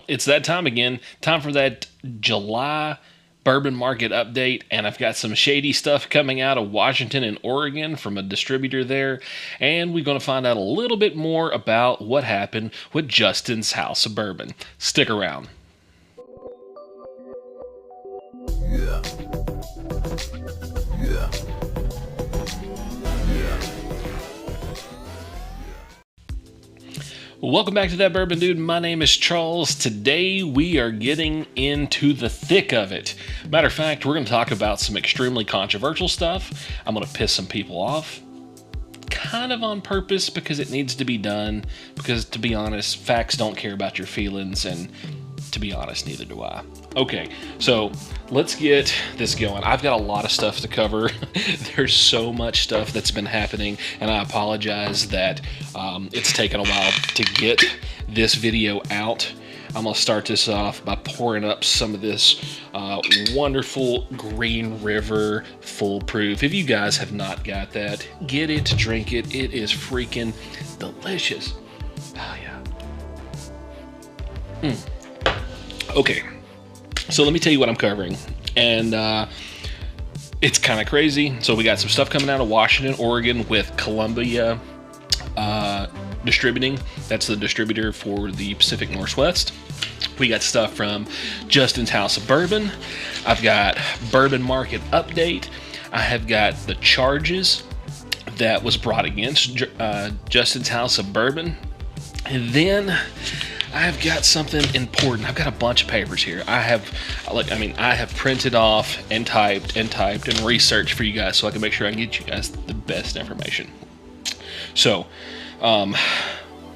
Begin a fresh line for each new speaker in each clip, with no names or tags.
It's that time again. Time for that July bourbon market update, and I've got some shady stuff coming out of Washington and Oregon from a distributor there, and we're going to find out a little bit more about what happened with Justin's House of Bourbon. Stick around. Welcome back to That Bourbon Dude. My name is Charles. Today we are getting into the thick of it. Matter of fact, we're going to talk about some extremely controversial stuff. I'm going to piss some people off, kind of on purpose because it needs to be done. Because to be honest, facts don't care about your feelings, and to be honest, neither do I. Okay, so let's get this going. I've got a lot of stuff to cover. There's so much stuff that's been happening, and I apologize that it's taken a while to get this video out. I'm going to start this off by pouring up some of this wonderful Green River Foolproof. If you guys have not got that, get it, drink it. It is freaking delicious. Oh, yeah. Okay, so let me tell you what I'm covering, and it's kind of crazy. So we got some stuff coming out of Washington, Oregon with Columbia Distributing. That's the distributor for the Pacific Northwest. We got stuff from Justin's House of Bourbon. I've got Bourbon Market Update. I have got the charges that was brought against Justin's House of Bourbon. And then I've got something important. I've got a bunch of papers here. I have printed off and typed and researched for you guys so I can make sure I can get you guys the best information. So,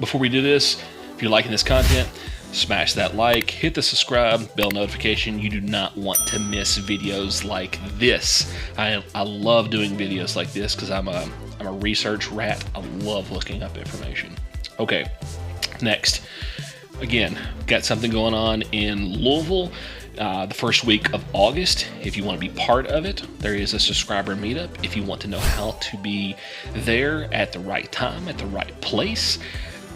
before we do this, if you're liking this content, smash that like, hit the subscribe, bell notification. You do not want to miss videos like this. I love doing videos like this because I'm a research rat. I love looking up information. Okay, next. Again, got something going on in Louisville the first week of August. If you want to be part of it, there is a subscriber meetup. If you want to know how to be there at the right time, at the right place,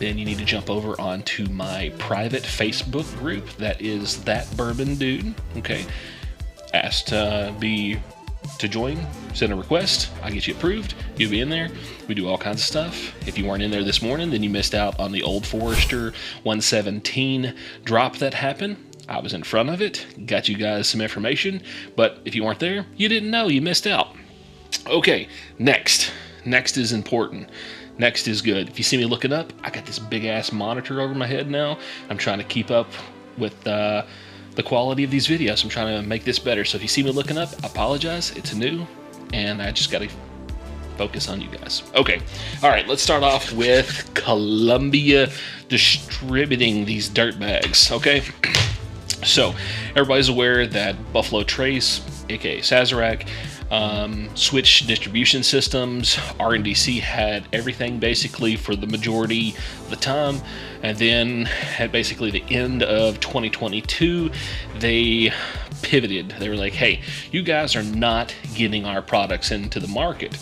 then you need to jump over onto my private Facebook group. That is That Bourbon Dude. Okay. Ask to join, send a request, I get you approved, you'll be in there. We do all kinds of stuff. If you weren't in there this morning, then you missed out on the Old Forester 117 drop that happened. I was in front of it, got you guys some information, but if you weren't there, you didn't know, you missed out. Okay, next is important. Next is good. If you see me looking up, I got this big ass monitor over my head now. I'm trying to keep up with the quality of these videos. I'm trying to make this better. So if you see me looking up, I apologize. It's new, and I just got to focus on you guys. Okay. All right. Let's start off with Columbia Distributing these dirt bags. Okay. So everybody's aware that Buffalo Trace, aka Sazerac, switched distribution systems. RNDC had everything basically for the majority of the time, and then at basically the end of 2022 they pivoted. They were like, hey, you guys are not getting our products into the market.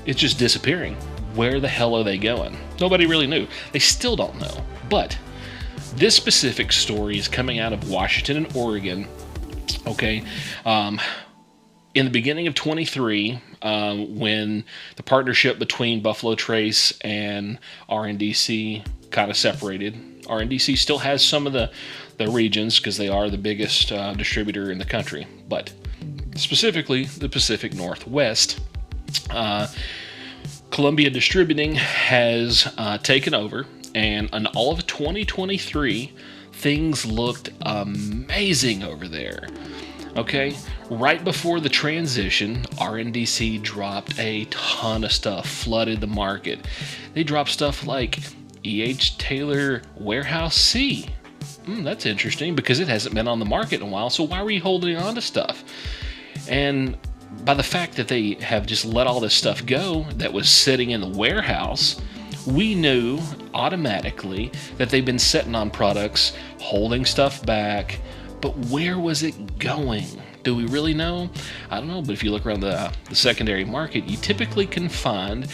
It's just disappearing. Where the hell are they going? Nobody really knew. They still don't know. But this specific story is coming out of Washington and Oregon. Okay. In the beginning of 23, when the partnership between Buffalo Trace and RNDC kind of separated, RNDC still has some of the regions because they are the biggest distributor in the country, but specifically the Pacific Northwest. Columbia Distributing has taken over, and in all of 2023, things looked amazing over there. Okay, right before the transition, RNDC dropped a ton of stuff, flooded the market. They dropped stuff like E.H. Taylor Warehouse C. That's interesting because it hasn't been on the market in a while, so why were you holding on to stuff? And by the fact that they have just let all this stuff go that was sitting in the warehouse, we knew automatically that they've been sitting on products, holding stuff back. But where was it going? Do we really know? I don't know, but if you look around the secondary market, you typically can find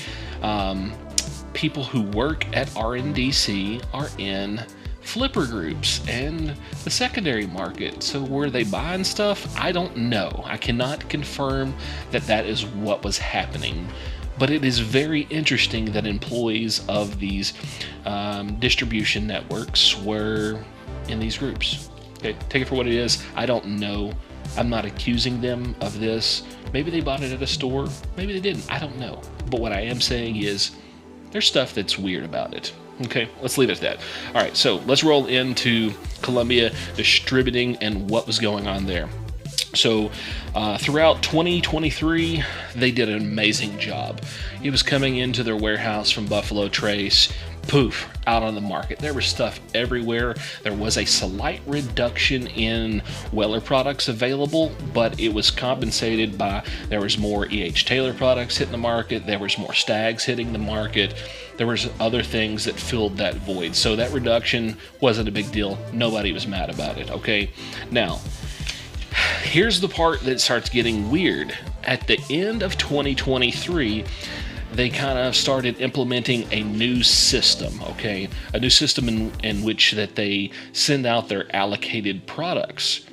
people who work at RNDC are in flipper groups and the secondary market. So were they buying stuff? I don't know. I cannot confirm that that is what was happening. But it is very interesting that employees of these distribution networks were in these groups. Okay, take it for what it is. I don't know. I'm not accusing them of this. Maybe they bought it at a store. Maybe they didn't. I don't know. But what I am saying is there's stuff that's weird about it. Okay, let's leave it at that. All right, so let's roll into Columbia Distributing and what was going on there. So throughout 2023, they did an amazing job. It was coming into their warehouse from Buffalo Trace, poof, out on the market. There was stuff everywhere. There was a slight reduction in Weller products available, but it was compensated by there was more E.H. Taylor products hitting the market. There was more Stags hitting the market. There was other things that filled that void. So that reduction wasn't a big deal. Nobody was mad about it, okay? Now, here's the part that starts getting weird. At the end of 2023, they kind of started implementing a new system, okay? A new system in which that they send out their allocated products.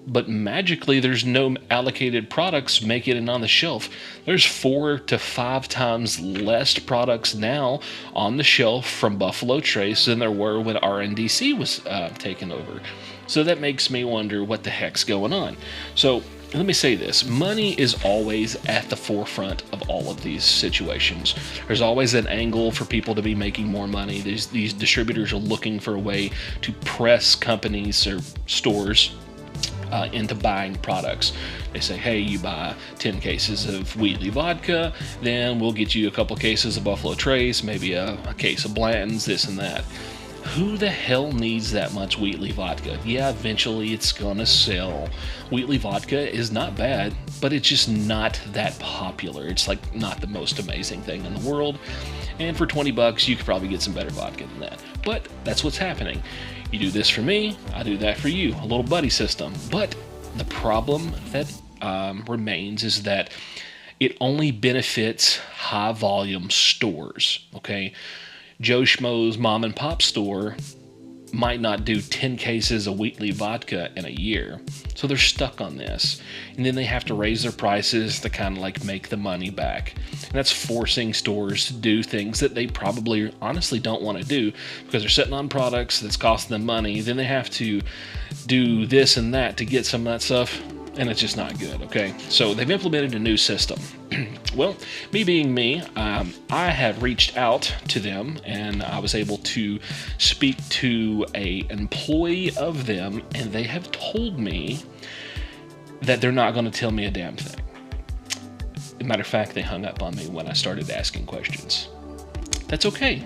But magically, there's no allocated products making it on the shelf. There's 4 to 5 times less products now on the shelf from Buffalo Trace than there were when RNDC was taken over. So that makes me wonder what the heck's going on. So let me say this. Money is always at the forefront of all of these situations. There's always an angle for people to be making more money. These distributors are looking for a way to press companies or stores into buying products. They say, hey, you buy 10 cases of Wheatley vodka, then we'll get you a couple cases of Buffalo Trace, maybe a case of Blanton's, this and that. Who the hell needs that much Wheatley vodka? Yeah, eventually it's gonna sell. Wheatley vodka is not bad, but it's just not that popular. It's like not the most amazing thing in the world. And for $20, you could probably get some better vodka than that. But that's what's happening. You do this for me, I do that for you. A little buddy system. But the problem that remains is that it only benefits high volume stores, okay? Joe Schmo's mom and pop store might not do 10 cases of Wheatley vodka in a year. So they're stuck on this. And then they have to raise their prices to kind of like make the money back. And that's forcing stores to do things that they probably honestly don't want to do because they're sitting on products that's costing them money. Then they have to do this and that to get some of that stuff. And it's just not good, okay? So they've implemented a new system. Well, me being me, I have reached out to them and I was able to speak to an employee of them, and they have told me that they're not going to tell me a damn thing. As a matter of fact, they hung up on me when I started asking questions. That's okay.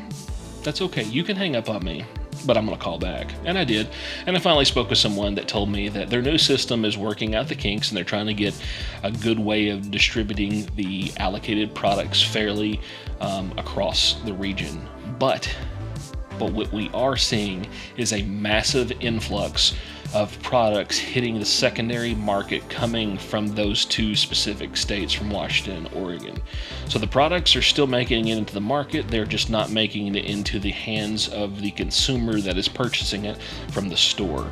That's okay. You can hang up on me, but I'm going to call back. And I did. And I finally spoke with someone that told me that their new system is working out the kinks and they're trying to get a good way of distributing the allocated products fairly across the region. But what we are seeing is a massive influx of products hitting the secondary market coming from those two specific states, from Washington and Oregon. So the products are still making it into the market, they're just not making it into the hands of the consumer that is purchasing it from the store.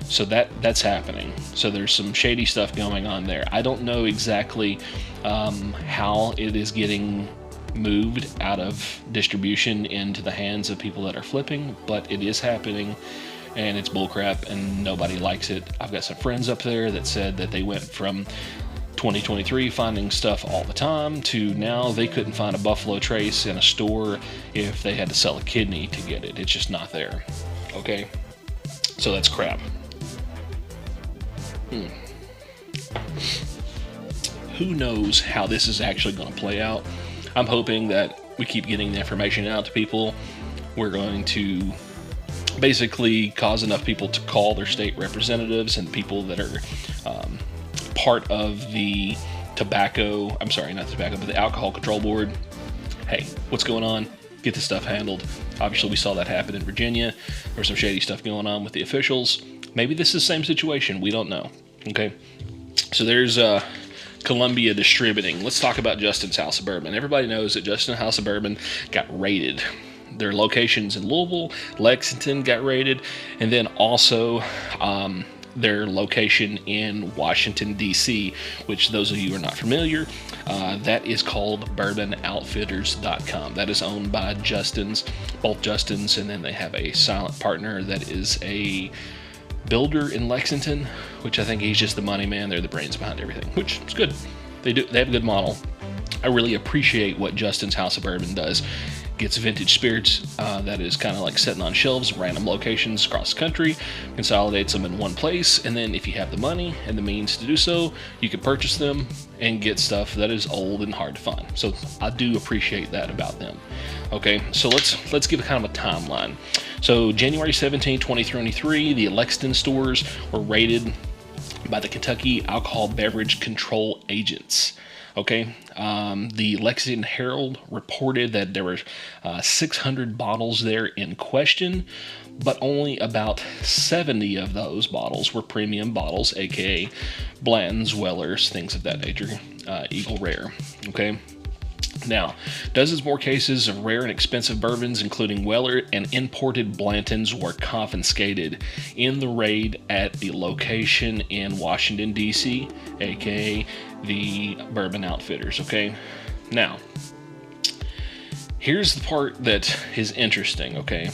So that's happening. So there's some shady stuff going on there. I don't know exactly how it is getting moved out of distribution into the hands of people that are flipping, but it is happening. And it's bullcrap and nobody likes it. I've got some friends up there that said that they went from 2023 finding stuff all the time to now they couldn't find a Buffalo Trace in a store if they had to sell a kidney to get it. It's just not there. Okay? So that's crap. Who knows how this is actually going to play out? I'm hoping that we keep getting the information out to people. We're going to basically cause enough people to call their state representatives and people that are part of the the Alcohol Control Board. Hey, what's going on? Get this stuff handled. Obviously, we saw that happen in Virginia. There was some shady stuff going on with the officials. Maybe this is the same situation. We don't know. Okay, so there's Columbia Distributing. Let's talk about Justin's House of Bourbon. Everybody knows that Justin's House of Bourbon got raided. their locations in Louisville, Lexington got raided, and then also their location in Washington, D.C., which those of you who are not familiar, that is called BourbonOutfitters.com. That is owned by both Justin's, and then they have a silent partner that is a builder in Lexington, which I think he's just the money man. They're the brains behind everything, which is good. They have a good model. I really appreciate what Justin's House of Bourbon does. Gets vintage spirits that is kind of like sitting on shelves, random locations across the country, consolidates them in one place, and then if you have the money and the means to do so, you can purchase them and get stuff that is old and hard to find. So I do appreciate that about them. Okay, so let's give a kind of a timeline. So January 17, 2023, the Lexington stores were raided by the Kentucky Alcohol Beverage Control Agents. Okay, the Lexington Herald reported that there were 600 bottles there in question, but only about 70 of those bottles were premium bottles, aka Blantons, Wellers, things of that nature, Eagle Rare. Okay. Now, dozens more cases of rare and expensive bourbons, including Weller and imported Blantons, were confiscated in the raid at the location in Washington, D.C., aka the Bourbon Outfitters, okay? Now, here's the part that is interesting, okay?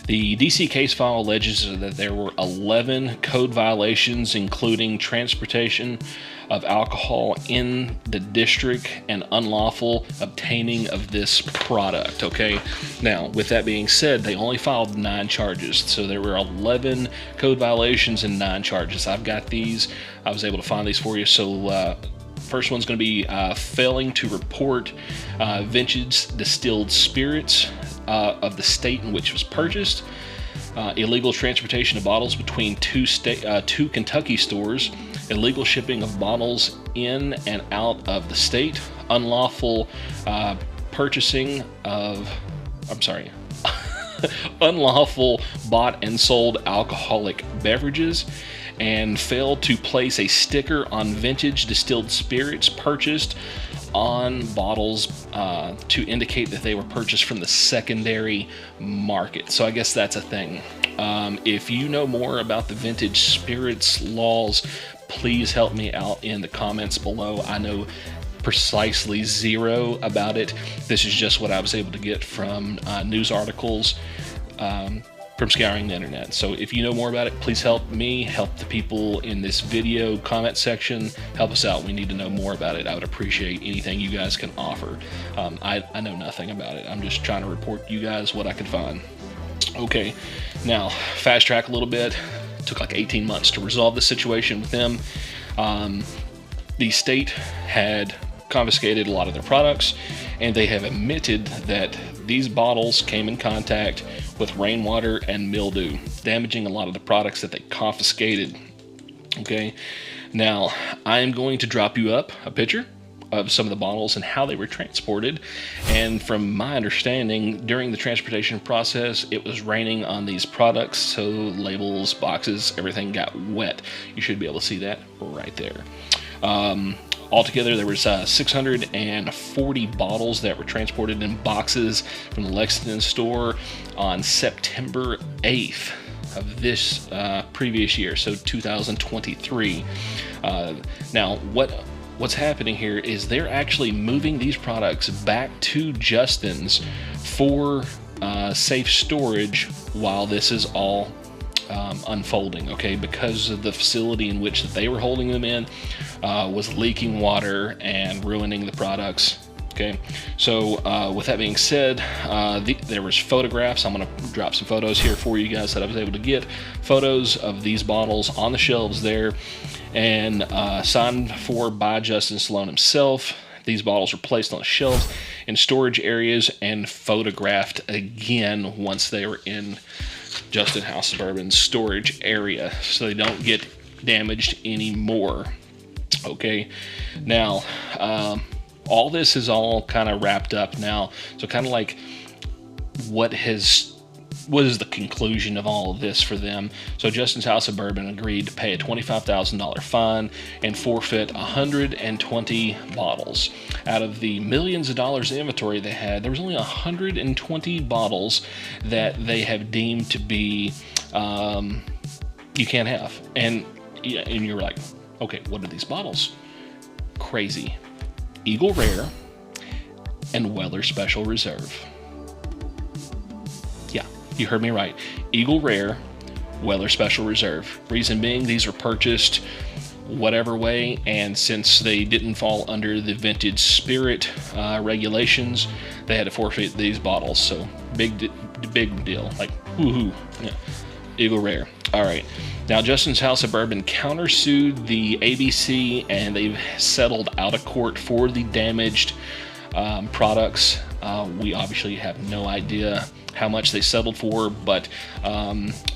The D.C. case file alleges that there were 11 code violations, including transportation of alcohol in the district and unlawful obtaining of this product, okay? Now, with that being said, they only filed 9 charges. So there were 11 code violations and 9 charges. I've got these. I was able to find these for you. So first one's going to be failing to report vintage distilled spirits of the state in which it was purchased, illegal transportation of bottles between two Kentucky stores, illegal shipping of bottles in and out of the state, unlawful purchasing of, unlawful bought and sold alcoholic beverages, and failed to place a sticker on vintage distilled spirits purchased on bottles to indicate that they were purchased from the secondary market. So I guess that's a thing. If you know more about the vintage spirits laws, please help me out in the comments below. I know precisely zero about it. This is just what I was able to get from news articles, from scouring the internet. So if you know more about it, please help me, help the people in this video comment section, help us out. We need to know more about it. I would appreciate anything you guys can offer. I know nothing about it. I'm just trying to report you guys what I can find. Okay, now fast track a little bit. Took like 18 months to resolve the situation with them. The state had confiscated a lot of their products, and they have admitted that these bottles came in contact with rainwater and mildew, damaging a lot of the products that they confiscated. Okay, now I am going to drop you up a picture of some of the bottles and how they were transported. And from my understanding, during the transportation process, it was raining on these products, so labels, boxes, everything got wet. You should be able to see that right there. Altogether, there was 640 bottles that were transported in boxes from the Lexington store on September 8th of this previous year, so 2023. Now, what's happening here is they're actually moving these products back to Justin's for safe storage while this is all unfolding, okay, because of the facility in which they were holding them in was leaking water and ruining the products. Okay, so with that being said, there was photographs. I'm going to drop some photos here for you guys that I was able to get. Photos of these bottles on the shelves there, and signed for by Justin Sloan himself. These bottles were placed on the shelves in storage areas and photographed again once they were in Justin House of Bourbon's storage area, so they don't get damaged anymore. Okay, now all this is all kind of wrapped up now, so kind of like what has what is the conclusion of all of this for them? So Justin's House of Bourbon agreed to pay a $25,000 fine and forfeit 120 bottles. Out of the millions of dollars in inventory they had, there was only 120 bottles that they have deemed to be you can't have. And you're like, okay, what are these bottles? Crazy. Eagle Rare and Weller Special Reserve. Yeah, you heard me right. Eagle Rare, Weller Special Reserve. Reason being, these were purchased whatever way, and since they didn't fall under the vintage spirit regulations, they had to forfeit these bottles. So big deal. Like, woohoo. Yeah. Eagle Rare. All right. Now, Justin's House of Bourbon countersued the ABC, and they've settled out of court for the damaged products. We obviously have no idea how much they settled for, but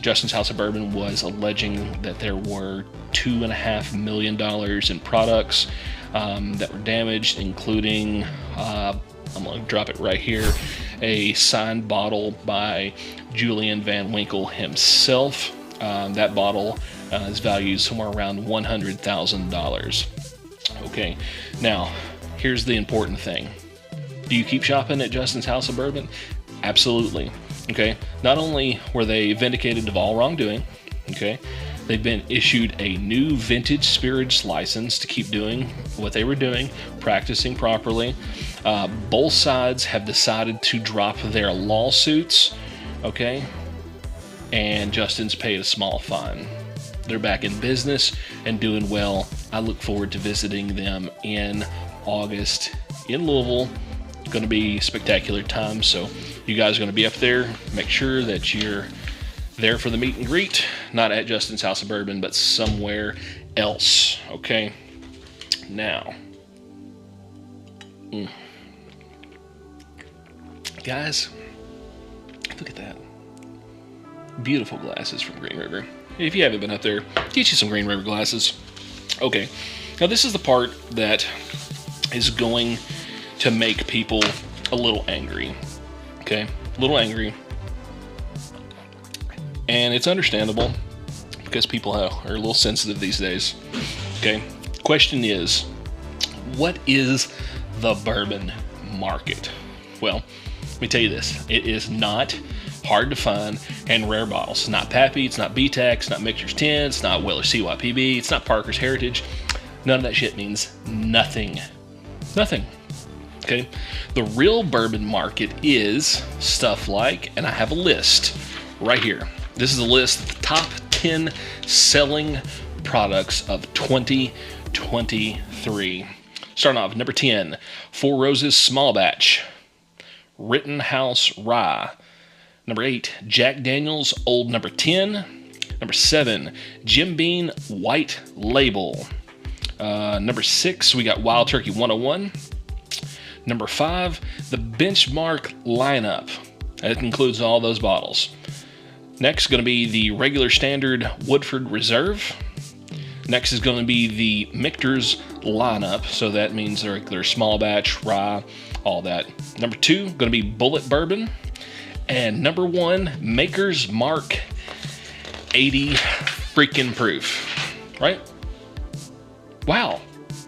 Justin's House of Bourbon was alleging that there were $2.5 million in products that were damaged, including, I'm going to drop it right here, a signed bottle by Julian Van Winkle himself. That bottle is valued somewhere around $100,000. Okay, now here's the important thing. Do you keep shopping at Justin's House of Bourbon? Absolutely. Okay, not only were they vindicated of all wrongdoing, okay, they've been issued a new vintage spirits license to keep doing what they were doing, practicing properly. Both sides have decided to drop their lawsuits, okay, and Justin's paid a small fine. They're back in business and doing well. I look forward to visiting them in August in Louisville. Going to be spectacular time, so you guys are going to be up there. Make sure that you're there for the meet and greet, not at Justin's House of Bourbon, but somewhere else. Okay, now guys, look at that. Beautiful glasses from Green River. If you haven't been up there, get you some Green River glasses. Okay, now this is the part that is going to make people a little angry. Okay, a little angry. And it's understandable because people are a little sensitive these days. Okay, question is, what is the bourbon market? Well, let me tell you this. It is not hard to find and rare bottles. It's not Pappy, it's not BTAC, it's not Mixer's 10, it's not Weller CYPB, it's not Parker's Heritage. None of that shit means nothing. Nothing. Okay? The real bourbon market is stuff like, and I have a list right here. This is a list of the top 10 selling products of 2023. Starting off, number 10, Four Roses Small Batch, Rittenhouse Rye. Number 8, Jack Daniel's Old Number 10. Number 7, Jim Beam White Label. Number 6, we got Wild Turkey 101. Number 5, the Benchmark Lineup. That includes all those bottles. Next is going to be the regular standard Woodford Reserve. Next is going to be the Michter's Lineup. So that means they're small batch, rye, all that. Number 2, going to be Bullet Bourbon. And number 1, Maker's Mark 80 freaking proof. Right? Wow.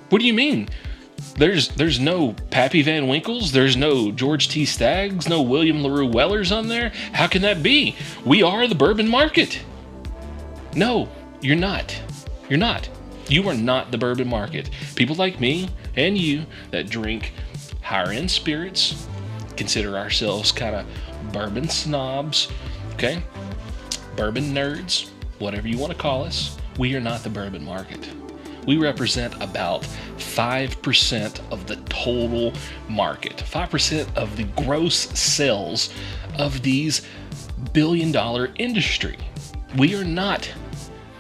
What do you mean? There's no Pappy Van Winkles, there's no George T. Staggs, no William LaRue Wellers on there? How can that be? We are the bourbon market. No, you're not. You're not. You are not the bourbon market. People like me and you that drink higher end spirits, consider ourselves kind of bourbon snobs, okay? Bourbon nerds, whatever you want to call us. We are not the bourbon market. We represent about 5% of the total market, 5% of the gross sales of these billion-dollar industry. We are not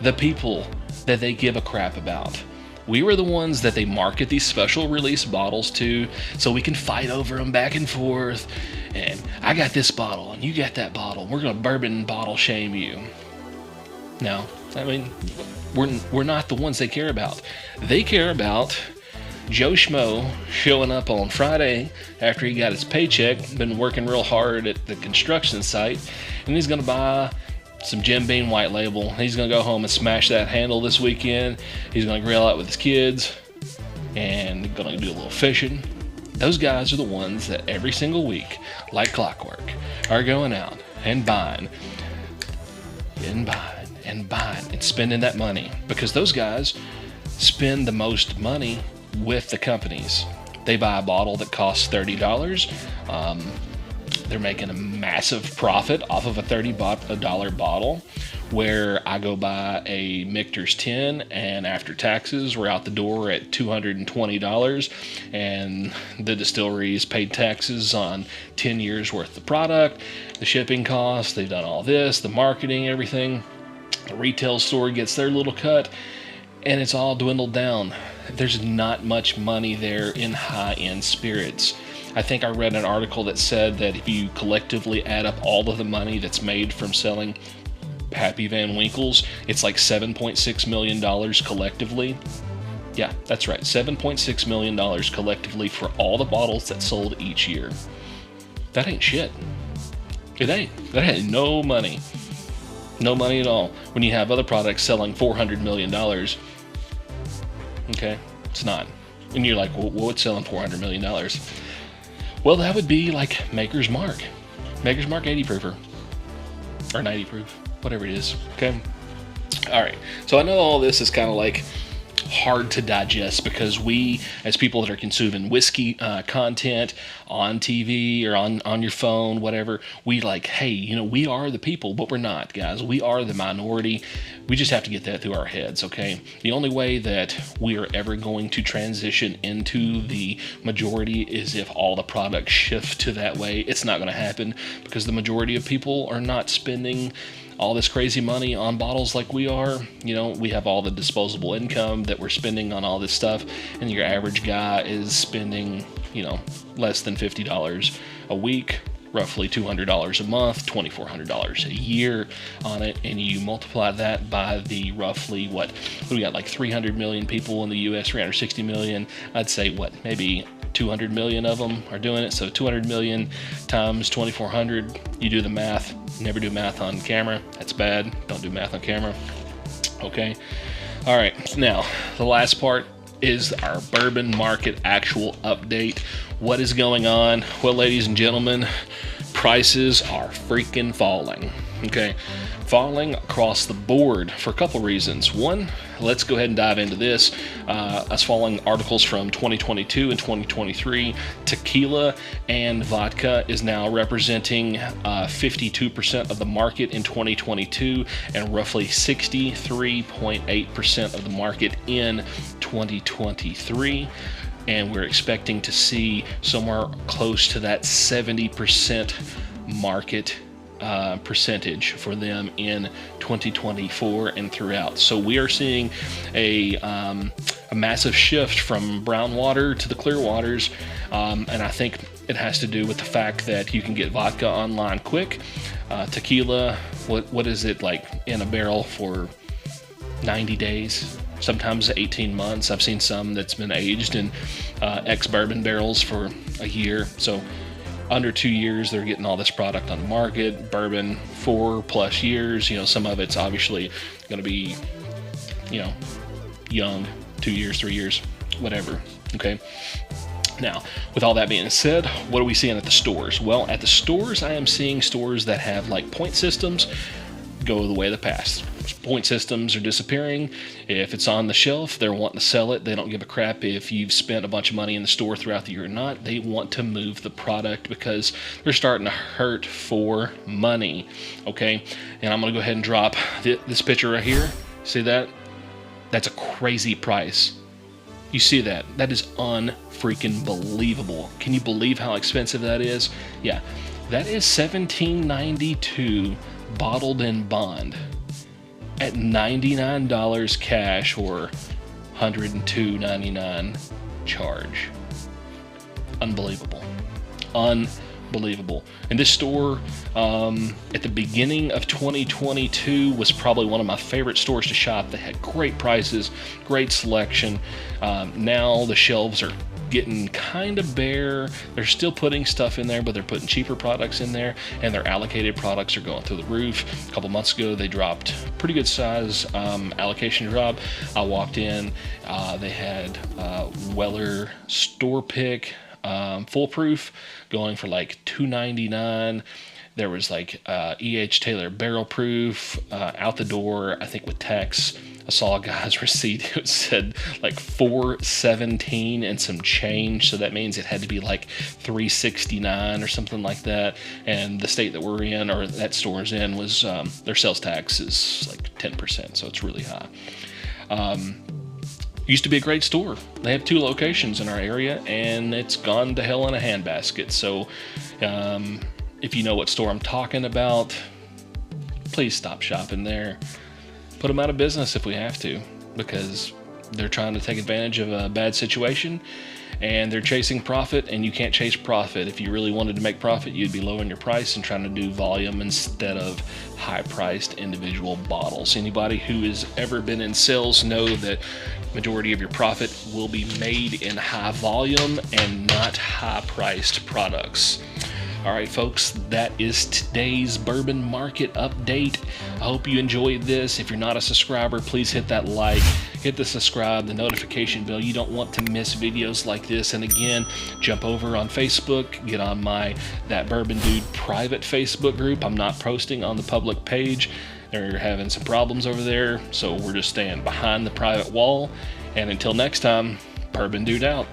the people that they give a crap about. We were the ones that they market these special release bottles to so we can fight over them back and forth. And I got this bottle and you got that bottle. We're going to bourbon bottle shame you. No, I mean, we're not the ones they care about. They care about Joe Schmo showing up on Friday after he got his paycheck, been working real hard at the construction site, and he's going to buy some Jim Beam White Label. He's going to go home and smash that handle this weekend. He's going to grill out with his kids and going to do a little fishing. Those guys are the ones that every single week, like clockwork, are going out and buying and spending that money, because those guys spend the most money with the companies. They buy a bottle that costs $30. They're making a massive profit off of a $30 bottle, where I go buy a Michter's 10 and after taxes we're out the door at $220, and the distillery's paid taxes on 10 years worth of product, the shipping costs, they've done all this, the marketing, everything. The retail store gets their little cut, and it's all dwindled down. There's not much money there in high-end spirits. I think I read an article that said that if you collectively add up all of the money that's made from selling Pappy Van Winkles, it's like $7.6 million collectively. Yeah, that's right, $7.6 million collectively for all the bottles that sold each year. That ain't shit. It ain't. That ain't no money. No money at all. When you have other products selling $400 million, okay, it's not. And you're like, well, what's selling $400 million? Well, that would be like Maker's Mark. Maker's Mark 80 proofer. Or 90 proof. Whatever it is. Okay. All right. So I know all this is kind of like hard to digest, because we, as people that are consuming whiskey content on TV or on your phone, whatever, we like, hey, you know, we are the people, but we're not, guys. We are the minority. We just have to get that through our heads, okay? The only way that we are ever going to transition into the majority is if all the products shift to that way. It's not going to happen, because the majority of people are not spending all this crazy money on bottles like we are. You know, we have all the disposable income that we're spending on all this stuff, and your average guy is spending, you know, less than $50 a week, roughly $200 a month, $2,400 a year on it, and you multiply that by the roughly, what we got, like 300 million people in the US, 360 million, I'd say, what, maybe 200 million of them are doing it. So 200 million times 2,400, you do the math. Never do math on camera. That's bad. Don't do math on camera. Okay. All right. Now, the last part is our bourbon market actual update. What is going on? Well, ladies and gentlemen, prices are freaking falling. Okay. Falling across the board for a couple reasons. One, let's go ahead and dive into this. Us following articles from 2022 and 2023, tequila and vodka is now representing 52% of the market in 2022 and roughly 63.8% of the market in 2023. And we're expecting to see somewhere close to that 70% market percentage for them in 2024 and throughout. So we are seeing a massive shift from brown water to the clear waters, and I think it has to do with the fact that you can get vodka online quick. Tequila, what is it, like in a barrel for 90 days? Sometimes 18 months. I've seen some that's been aged in ex-bourbon barrels for a year. So under 2 years, they're getting all this product on the market. Bourbon, 4+ years. You know, some of it's obviously going to be, you know, young, 2 years, 3 years, whatever. Okay. Now, with all that being said, what are we seeing at the stores? Well, at the stores, I am seeing stores that have like point systems go the way of the past. Point systems are disappearing. If it's on the shelf, they're wanting to sell it. They don't give a crap if you've spent a bunch of money in the store throughout the year or not. They want to move the product because they're starting to hurt for money. Okay, and I'm going to go ahead and drop this picture right here. See that? That's a crazy price. You see that? That is unfreaking believable. Can you believe how expensive that is? Yeah, that is $17.92 bottled in bond at $99 cash or $102.99 charge. Unbelievable. unbelievable. And this store, at the beginning of 2022, was probably one of my favorite stores to shop. They had great prices, great selection. Now the shelves are getting kind of bare. They're still putting stuff in there, but they're putting cheaper products in there, and their allocated products are going through the roof. A couple months ago, they dropped pretty good size allocation drop. I walked in, they had Weller Store Pick Foolproof going for like $2.99. There was like E.H. Taylor Barrel Proof out the door, I think with tax. I saw a guy's receipt. It said like $4.17 and some change, so that means it had to be like $3.69 or something like that. And the state that we're in, or that store's in, was their sales tax is like 10%, so it's really high. Used to be a great store. They have 2 locations in our area, and it's gone to hell in a handbasket. So if you know what store I'm talking about, please stop shopping there. Put them out of business if we have to, because they're trying to take advantage of a bad situation, and they're chasing profit, and you can't chase profit. If you really wanted to make profit, you'd be lowering your price and trying to do volume instead of high-priced individual bottles. Anybody who has ever been in sales know that majority of your profit will be made in high volume and not high-priced products. All right, folks, that is today's Bourbon Market Update. I hope you enjoyed this. If you're not a subscriber, please hit that like, hit the subscribe, the notification bell. You don't want to miss videos like this. And again, jump over on Facebook, get on my That Bourbon Dude private Facebook group. I'm not posting on the public page. They're having some problems over there, so we're just staying behind the private wall. And until next time, Bourbon Dude out.